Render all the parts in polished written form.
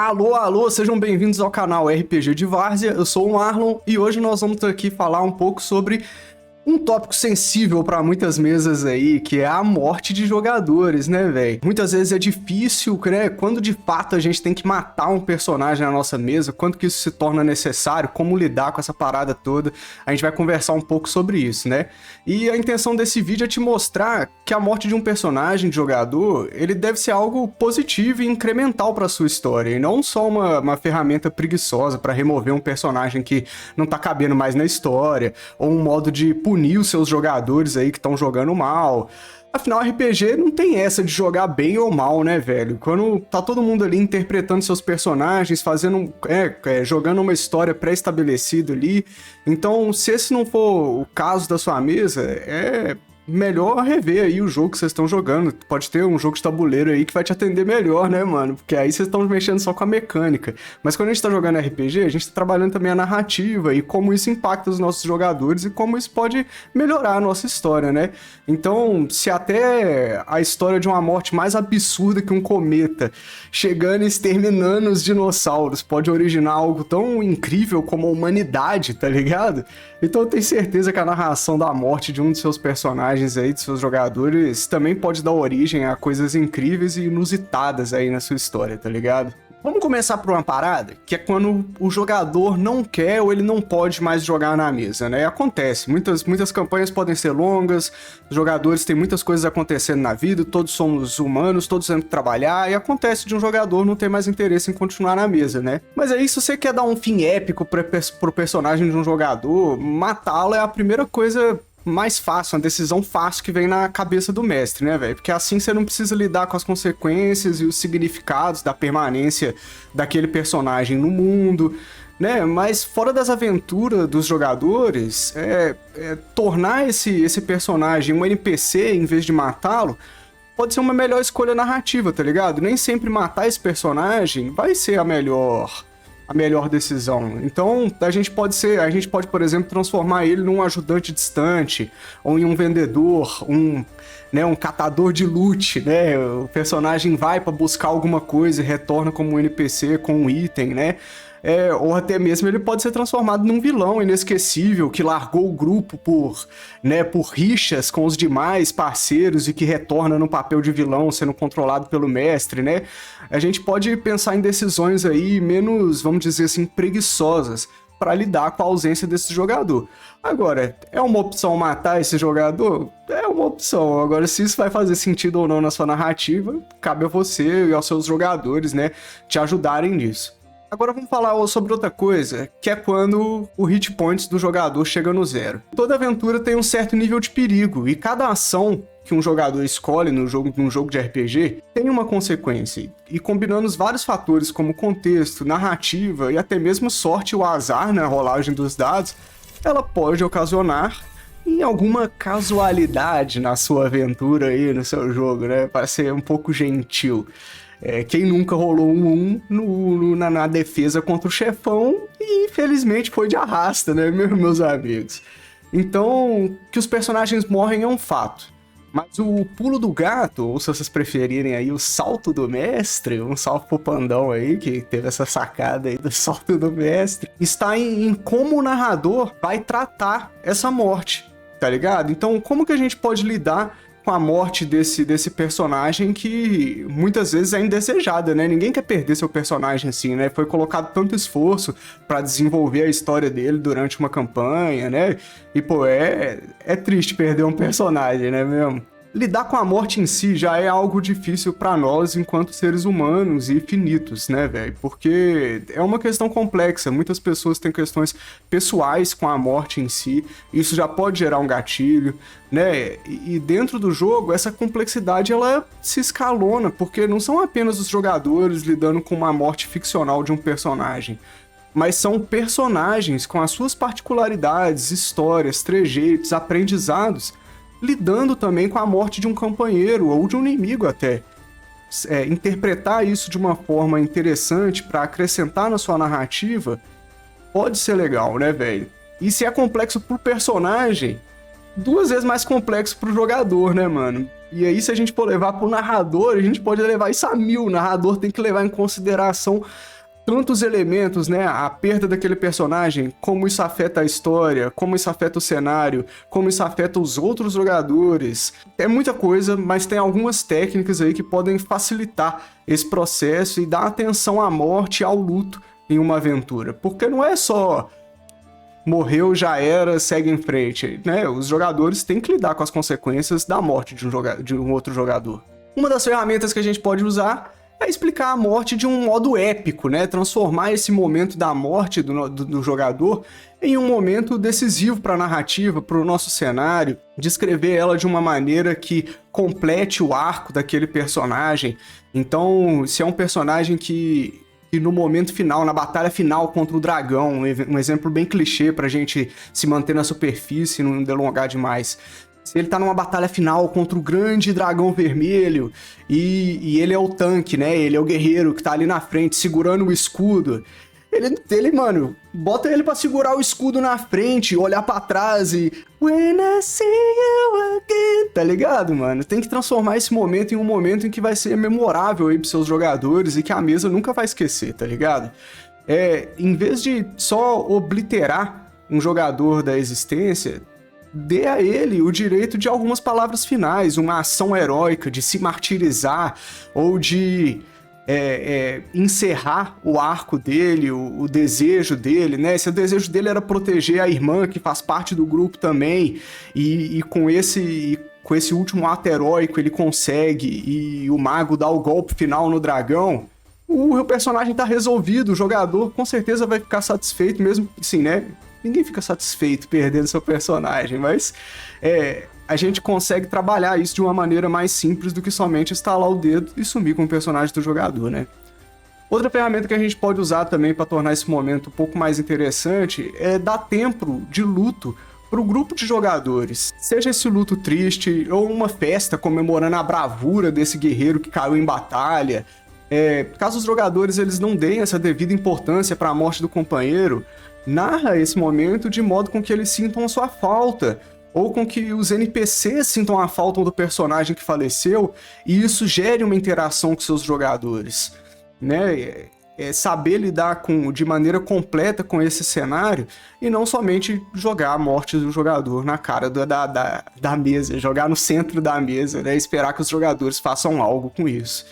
Alô, alô, sejam bem-vindos ao canal RPG de Várzea, eu sou o Marlon e hoje nós vamos aqui falar um pouco sobre um tópico sensível para muitas mesas aí, que é a morte de jogadores, né, velho? Muitas vezes é difícil, né? Quando de fato a gente tem que matar um personagem na nossa mesa, quando que isso se torna necessário, como lidar com essa parada toda, a gente vai conversar um pouco sobre isso, né? E a intenção desse vídeo é te mostrar que a morte de um personagem de jogador, ele deve ser algo positivo e incremental para sua história, e não só uma ferramenta preguiçosa para remover um personagem que não tá cabendo mais na história, ou um modo de punir os seus jogadores aí que estão jogando mal. Afinal, RPG não tem essa de jogar bem ou mal, né, velho? Quando tá todo mundo ali interpretando seus personagens, fazendo, jogando uma história pré-estabelecida ali. Então, se esse não for o caso da sua mesa, é melhor rever aí o jogo que vocês estão jogando. Pode ter um jogo de tabuleiro aí que vai te atender melhor, né, mano? Porque aí vocês estão mexendo só com a mecânica. Mas quando a gente tá jogando RPG, a gente tá trabalhando também a narrativa e como isso impacta os nossos jogadores e como isso pode melhorar a nossa história, né? Então, se até a história de uma morte mais absurda que um cometa chegando e exterminando os dinossauros pode originar algo tão incrível como a humanidade, tá ligado? Então eu tenho certeza que a narração da morte de um de seus personagens aí, de seus jogadores, também pode dar origem a coisas incríveis e inusitadas aí na sua história, tá ligado? Vamos começar por uma parada, que é quando o jogador não quer ou ele não pode mais jogar na mesa, né? Acontece, muitas campanhas podem ser longas, os jogadores têm muitas coisas acontecendo na vida, todos somos humanos, todos temos que trabalhar, e acontece de um jogador não ter mais interesse em continuar na mesa, né? Mas aí, se você quer dar um fim épico pro personagem de um jogador, matá-lo é a primeira coisa mais fácil, uma decisão fácil que vem na cabeça do mestre, né, velho? Porque assim você não precisa lidar com as consequências e os significados da permanência daquele personagem no mundo, né? Mas fora das aventuras dos jogadores, tornar esse personagem um NPC em vez de matá-lo pode ser uma melhor escolha narrativa, tá ligado? Nem sempre matar esse personagem vai ser a melhor decisão. Então, a gente pode, por exemplo, transformar ele num ajudante distante, ou em um vendedor, um catador de loot, né? O personagem vai para buscar alguma coisa e retorna como um NPC com um item, né? Ou até mesmo ele pode ser transformado num vilão inesquecível que largou o grupo por rixas com os demais parceiros e que retorna no papel de vilão sendo controlado pelo mestre, né? A gente pode pensar em decisões aí menos, vamos dizer assim, preguiçosas para lidar com a ausência desse jogador. Agora, é uma opção matar esse jogador? É uma opção. Agora, se isso vai fazer sentido ou não na sua narrativa, cabe a você e aos seus jogadores, né, te ajudarem nisso. Agora vamos falar sobre outra coisa, que é quando o hit points do jogador chega no zero. Toda aventura tem um certo nível de perigo, e cada ação que um jogador escolhe num jogo de RPG tem uma consequência. E combinando os vários fatores como contexto, narrativa e até mesmo sorte ou azar na rolagem dos dados, ela pode ocasionar em alguma casualidade na sua aventura aí, no seu jogo, né? Para ser um pouco gentil. Quem nunca rolou um 1 na defesa contra o chefão e infelizmente foi de arrasta, né, meus amigos? Então, que os personagens morrem é um fato. Mas o pulo do gato, ou se vocês preferirem aí, o salto do mestre, um salto pro Pandão aí, que teve essa sacada aí do salto do mestre, está em como o narrador vai tratar essa morte, tá ligado? Então, como que a gente pode lidar com a morte desse personagem que muitas vezes é indesejada, né? Ninguém quer perder seu personagem assim, né? Foi colocado tanto esforço pra desenvolver a história dele durante uma campanha, né? E, pô, é triste perder um personagem, né mesmo? Lidar com a morte em si já é algo difícil pra nós enquanto seres humanos e finitos, né, velho? Porque é uma questão complexa, muitas pessoas têm questões pessoais com a morte em si, isso já pode gerar um gatilho, né? E dentro do jogo, essa complexidade, ela se escalona, porque não são apenas os jogadores lidando com uma morte ficcional de um personagem, mas são personagens com as suas particularidades, histórias, trejeitos, aprendizados, lidando também com a morte de um companheiro ou de um inimigo até. Interpretar isso de uma forma interessante para acrescentar na sua narrativa pode ser legal, né, velho? E se é complexo pro personagem, 2 vezes mais complexo pro jogador, né, mano? E aí, se a gente for levar pro narrador, a gente pode levar isso a 1000. O narrador tem que levar em consideração tantos elementos, né? A perda daquele personagem, como isso afeta a história, como isso afeta o cenário, como isso afeta os outros jogadores. É muita coisa, mas tem algumas técnicas aí que podem facilitar esse processo e dar atenção à morte e ao luto em uma aventura. Porque não é só morreu, já era, segue em frente, né? Os jogadores têm que lidar com as consequências da morte de um outro jogador. Uma das ferramentas que a gente pode usar é explicar a morte de um modo épico, né? Transformar esse momento da morte do jogador em um momento decisivo para a narrativa, para o nosso cenário, descrever ela de uma maneira que complete o arco daquele personagem. Então, se é um personagem que no momento final, na batalha final contra o dragão, um exemplo bem clichê pra gente se manter na superfície e não delongar demais. Se ele tá numa batalha final contra o grande dragão vermelho e ele é o tanque, né? Ele é o guerreiro que tá ali na frente segurando o escudo. Ele, mano, bota ele pra segurar o escudo na frente, olhar pra trás e When I see you again, tá ligado, mano? Tem que transformar esse momento em um momento em que vai ser memorável aí pros seus jogadores e que a mesa nunca vai esquecer, tá ligado? Em vez de só obliterar um jogador da existência, dê a ele o direito de algumas palavras finais, uma ação heróica, de se martirizar ou de encerrar o arco dele, o desejo dele, né? Se o desejo dele era proteger a irmã, que faz parte do grupo também, e com esse último ato heróico ele consegue, e o mago dá o golpe final no dragão, o personagem tá resolvido, o jogador com certeza vai ficar satisfeito, mesmo assim, né? Ninguém fica satisfeito perdendo seu personagem, mas a gente consegue trabalhar isso de uma maneira mais simples do que somente estalar o dedo e sumir com o personagem do jogador, né? Outra ferramenta que a gente pode usar também para tornar esse momento um pouco mais interessante é dar tempo de luto para o grupo de jogadores. Seja esse luto triste ou uma festa comemorando a bravura desse guerreiro que caiu em batalha. Caso os jogadores eles não deem essa devida importância para a morte do companheiro, narra esse momento de modo com que eles sintam a sua falta, ou com que os NPCs sintam a falta do personagem que faleceu, e isso gere uma interação com seus jogadores, né? Saber lidar de maneira completa com esse cenário, e não somente jogar a morte do jogador na cara da mesa, jogar no centro da mesa, né? Esperar que os jogadores façam algo com isso.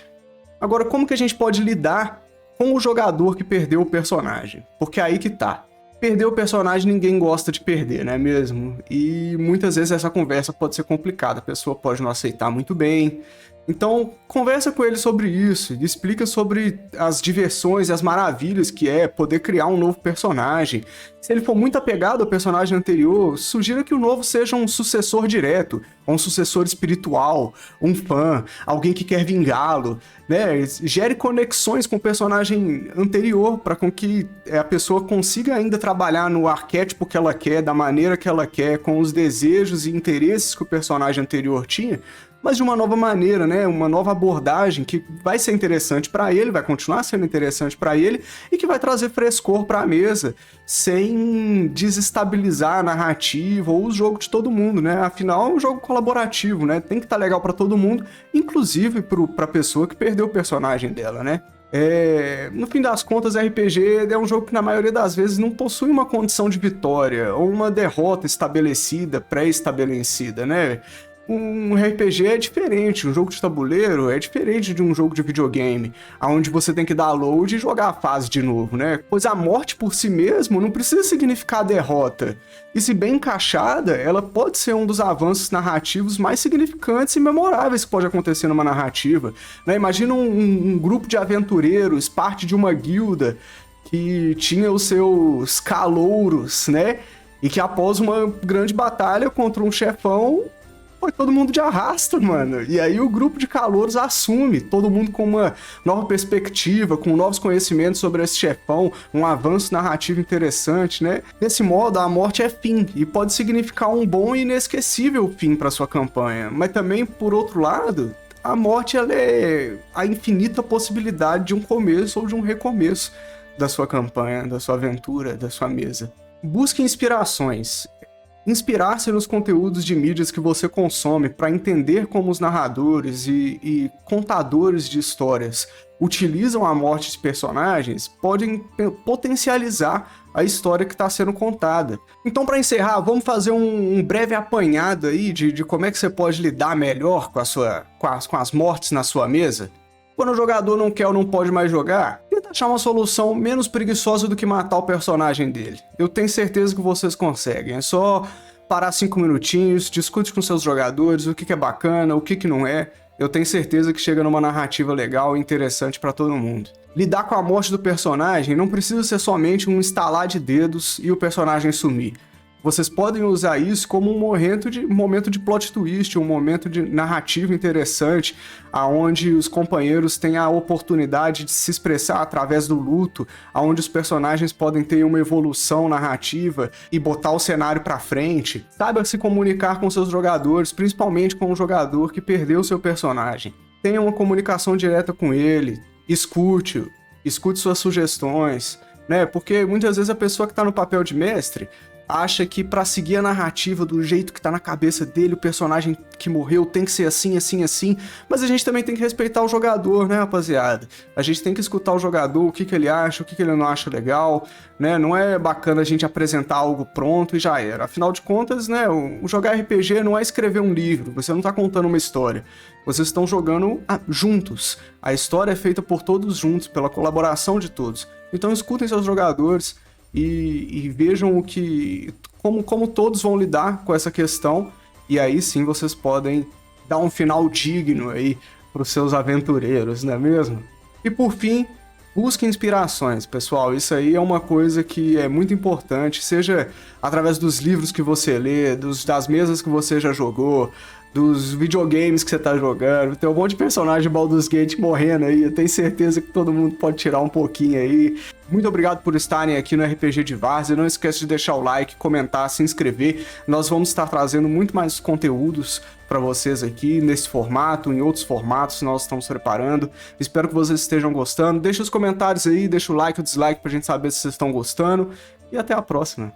Agora, como que a gente pode lidar com o jogador que perdeu o personagem? Porque é aí que tá. Perder o personagem ninguém gosta de perder, não é mesmo? E muitas vezes essa conversa pode ser complicada, a pessoa pode não aceitar muito bem. Então, conversa com ele sobre isso, explica sobre as diversões e as maravilhas que é poder criar um novo personagem. Se ele for muito apegado ao personagem anterior, sugira que o novo seja um sucessor direto, um sucessor espiritual, um fã, alguém que quer vingá-lo, né? Gere conexões com o personagem anterior para com que a pessoa consiga ainda trabalhar no arquétipo que ela quer, da maneira que ela quer, com os desejos e interesses que o personagem anterior tinha, mas de uma nova maneira, né? Uma nova abordagem que vai ser interessante para ele, vai continuar sendo interessante para ele e que vai trazer frescor para a mesa, sem desestabilizar a narrativa ou o jogo de todo mundo, né? Afinal, é um jogo colaborativo, né? Tem que estar legal para todo mundo, inclusive para a pessoa que perdeu o personagem dela, né? No fim das contas, RPG é um jogo que na maioria das vezes não possui uma condição de vitória ou uma derrota estabelecida, pré-estabelecida, né? Um RPG é diferente, um jogo de tabuleiro é diferente de um jogo de videogame, onde você tem que dar load e jogar a fase de novo, né? Pois a morte por si mesmo não precisa significar derrota. E se bem encaixada, ela pode ser um dos avanços narrativos mais significantes e memoráveis que pode acontecer numa narrativa, né? Imagina um grupo de aventureiros, parte de uma guilda, que tinha os seus calouros, né? E que após uma grande batalha contra um chefão, foi todo mundo de arrasta, mano. E aí o grupo de calouros assume, todo mundo com uma nova perspectiva, com novos conhecimentos sobre esse chefão, um avanço narrativo interessante, né? Desse modo, a morte é fim, e pode significar um bom e inesquecível fim para sua campanha. Mas também, por outro lado, a morte ela é a infinita possibilidade de um começo ou de um recomeço da sua campanha, da sua aventura, da sua mesa. Busque inspirações. inspirar-se nos conteúdos de mídias que você consome para entender como os narradores e contadores de histórias utilizam a morte de personagens podem potencializar a história que está sendo contada. Então, para encerrar, vamos fazer um breve apanhado aí de como é que você pode lidar melhor com as mortes na sua mesa. Quando o jogador não quer ou não pode mais jogar, tenta achar uma solução menos preguiçosa do que matar o personagem dele. Eu tenho certeza que vocês conseguem. É só parar 5 minutinhos, discute com seus jogadores o que é bacana, o que não é. Eu tenho certeza que chega numa narrativa legal e interessante pra todo mundo. Lidar com a morte do personagem não precisa ser somente um estalar de dedos e o personagem sumir. Vocês podem usar isso como um momento de plot twist, um momento de narrativa interessante, aonde os companheiros têm a oportunidade de se expressar através do luto, aonde os personagens podem ter uma evolução narrativa e botar o cenário pra frente. Saiba se comunicar com seus jogadores, principalmente com o jogador que perdeu seu personagem. Tenha uma comunicação direta com ele, escute suas sugestões, né? Porque muitas vezes a pessoa que tá no papel de mestre acha que pra seguir a narrativa do jeito que tá na cabeça dele, o personagem que morreu tem que ser assim, assim, assim, mas a gente também tem que respeitar o jogador, né, rapaziada? A gente tem que escutar o jogador, o que ele acha, o que ele não acha legal, né? Não é bacana a gente apresentar algo pronto e já era. Afinal de contas, né, o jogar RPG não é escrever um livro, você não tá contando uma história. Vocês estão jogando juntos. A história é feita por todos juntos, pela colaboração de todos. Então escutem seus jogadores, e vejam como todos vão lidar com essa questão, e aí sim vocês podem dar um final digno aí para os seus aventureiros, não é mesmo? E por fim, busque inspirações, pessoal. Isso aí é uma coisa que é muito importante, seja através dos livros que você lê, das mesas que você já jogou, dos videogames que você tá jogando. Tem um monte de personagem de Baldur's Gate morrendo aí, eu tenho certeza que todo mundo pode tirar um pouquinho aí. Muito obrigado por estarem aqui no RPG de Várzea. Não esquece de deixar o like, comentar, se inscrever. Nós vamos estar trazendo muito mais conteúdos para vocês aqui nesse formato, em outros formatos que nós estamos preparando. Espero que vocês estejam gostando. Deixa os comentários aí, deixa o like ou dislike pra gente saber se vocês estão gostando. E até a próxima.